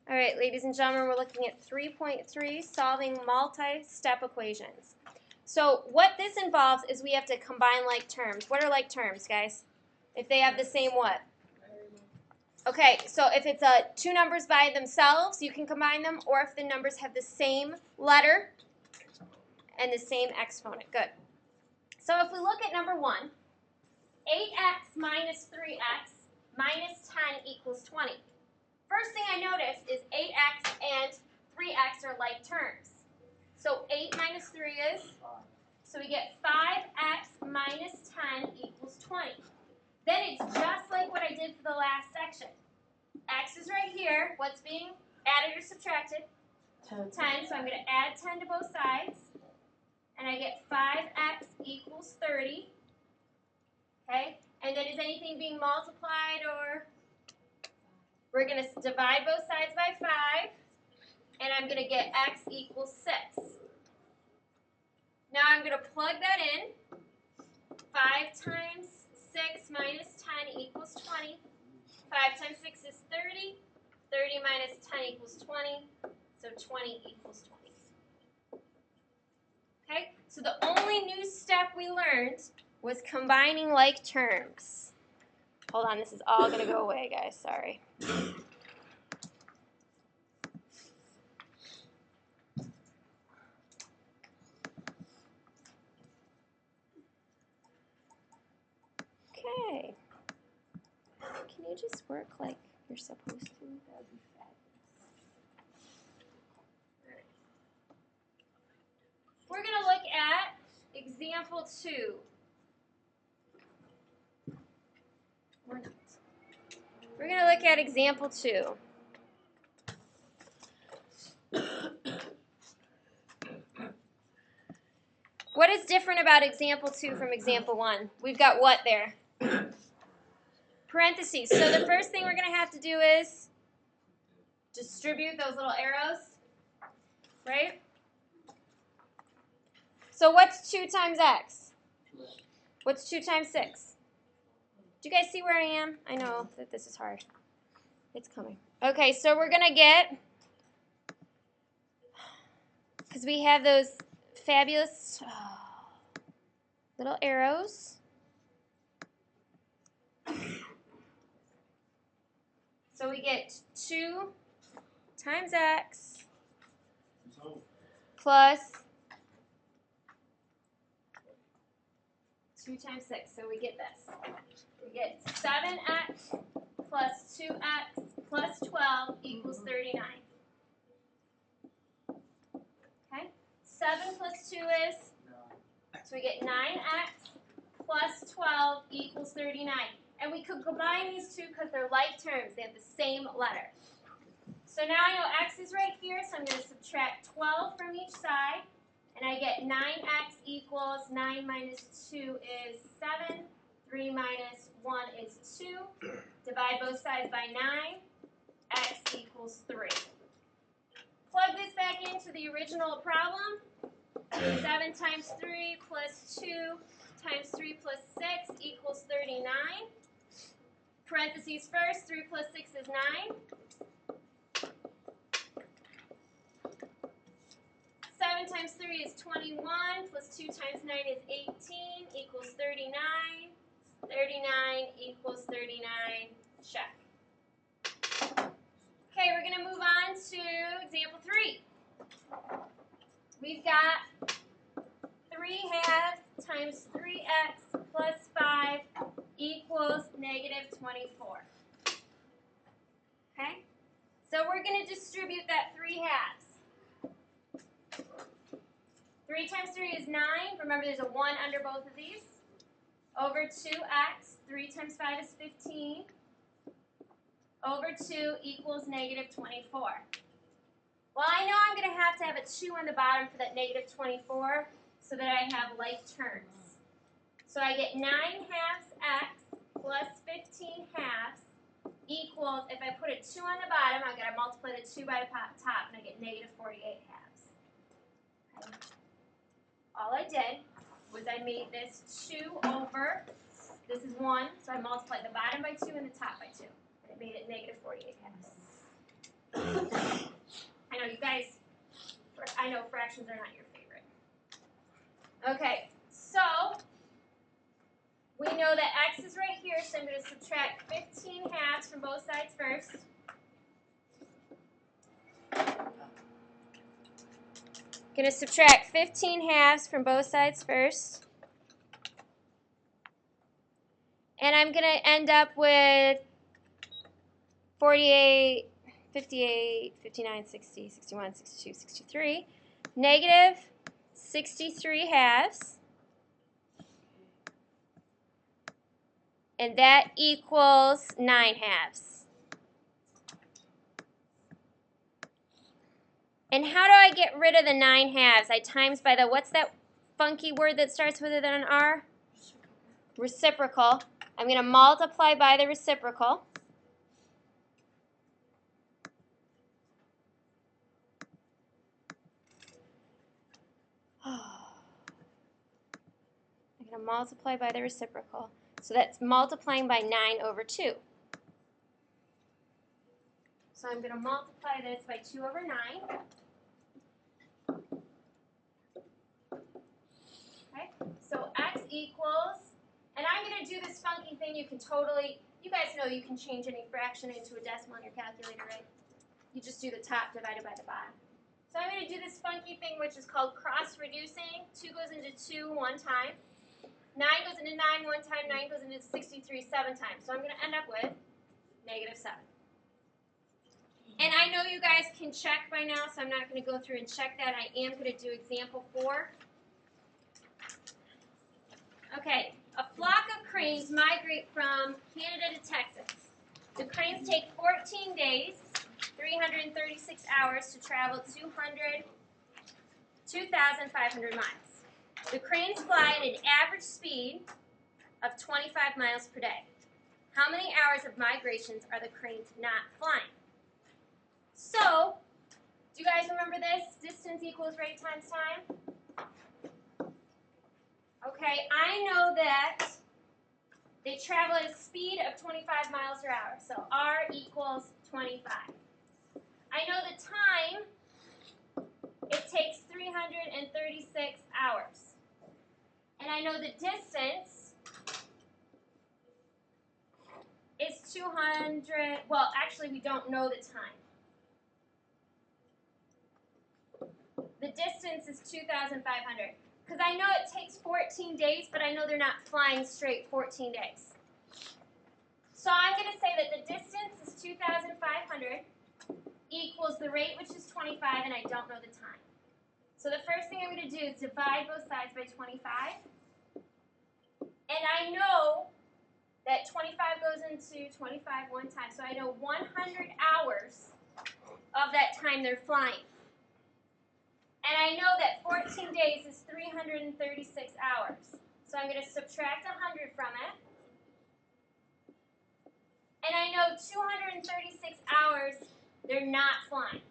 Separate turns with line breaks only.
All right, ladies and gentlemen, we're looking at 3.3, solving multi-step equations. So what this involves is we have to combine like terms. What are like terms, guys? If they have the same what? Okay, so if it's two numbers by themselves, you can combine them, or if the numbers have the same letter and the same exponent. Good. So if we look at number 1, 8x minus 3x minus 10 equals 20. First thing I notice is 8x and 3x are like terms. So 8 minus 3 is? So we get 5x minus 10 equals 20. Then it's just like what I did for the last section. X is right here. What's being added or subtracted? 10. So I'm going to add 10 to both sides. And I get 5x equals 30. Okay? And then is anything being multiplied or? We're going to divide both sides by 5. And I'm going to get x equals 6. Now I'm going to plug that in. 5 times 6 minus 10 equals 20. 5 times 6 is 30. 30 minus 10 equals 20. So 20 equals 20. Okay? So the only new step we learned was combining like terms. Hold on, this is all going to go away, guys. Sorry. Okay. Can you just work like you're supposed to? That would be fabulous. We're going to look at example 2. Or not. We're going to look at example 2. What is different about example 2 from example 1? We've got what there? Parentheses. So the first thing we're going to have to do is distribute those little arrows, right? So what's 2 times x? What's 2 times 6? Do you guys see where I am? I know that this is hard. It's coming. Okay, so we're going to get, because we have those fabulous little arrows. So we get 2 times x plus 2 times 6. So we get this. We get 7x plus 2x plus 12 equals 39. Okay? 7 plus 2 is? So we get 9x plus 12 equals 39. And we could combine these two because they're like terms. They have the same letter. So now I know x is right here, so I'm going to subtract 12 from each side. And I get 9x equals 9 minus 2 is 7. 3 minus 1 is 2. Divide both sides by 9. X equals 3. Plug this back into the original problem. 7 times 3 plus 2 times 3 plus 6 equals 39. Parentheses first, 3 plus 6 is 9. 7 times 3 is 21, plus 2 times 9 is 18, equals 39. 39 equals 39, check. Okay, we're going to move on to example 3. We've got 3 halves times 3x plus 5 equals negative 24. Okay? So we're going to distribute that 3 halves. 3 times 3 is 9. Remember, there's a 1 under both of these. Over 2x. 3 times 5 is 15. Over 2 equals negative 24. Well, I know I'm going to have a 2 on the bottom for that negative 24 so that I have like terms. So I get 9 halves x plus 15 halves equals, if I put a 2 on the bottom, I've got to multiply the 2 by the top, and I get negative 48 halves. Okay. All I did was I made this 2 over, this is 1, so I multiplied the bottom by 2 and the top by 2. And it made it negative 48 halves. fractions are not your favorite. Okay, so we know that x is right here, so I'm going to subtract 15 halves from both sides first. Going to subtract 15 halves from both sides first. And I'm going to end up with 48, 58, 59, 60, 61, 62, 63. Negative 63 halves. And that equals 9 halves. And how do I get rid of the 9 halves? I times by the, what's that funky word that starts with an R? Reciprocal. I'm going to multiply by the reciprocal. I'm going to multiply by the reciprocal. So that's multiplying by 9 over 2. So I'm going to multiply this by 2 over 9. Okay, so x equals, and I'm going to do this funky thing. You guys know you can change any fraction into a decimal on your calculator, right? You just do the top divided by the bottom. So I'm going to do this funky thing which is called cross-reducing. 2 goes into 2 one time. 9 goes into 9 one time. 9 goes into 63 7 times. So I'm going to end up with negative 7. And I know you guys can check by now, so I'm not going to go through and check that. I am going to do example 4. Okay, a flock of cranes migrate from Canada to Texas. The cranes take 14 days, 336 hours to travel 2,500 miles. The cranes fly at an average speed of 25 miles per day. How many hours of migrations are the cranes not flying? So, do you guys remember this? Distance equals rate times time. Okay, I know that they travel at a speed of 25 miles per hour. So R equals 25. I know the time, it takes 336 hours. And I know the distance is 200, well, actually we don't know the time. The distance is 2,500. Because I know it takes 14 days, but I know they're not flying straight 14 days. So I'm going to say that the distance is 2,500 equals the rate, which is 25, and I don't know the time. So the first thing I'm going to do is divide both sides by 25. And I know that 25 goes into 25 one time, so I know 100 hours of that time they're flying. And I know that 14 days is 336 hours. So I'm going to subtract 100 from it. And I know 236 hours they're not flying.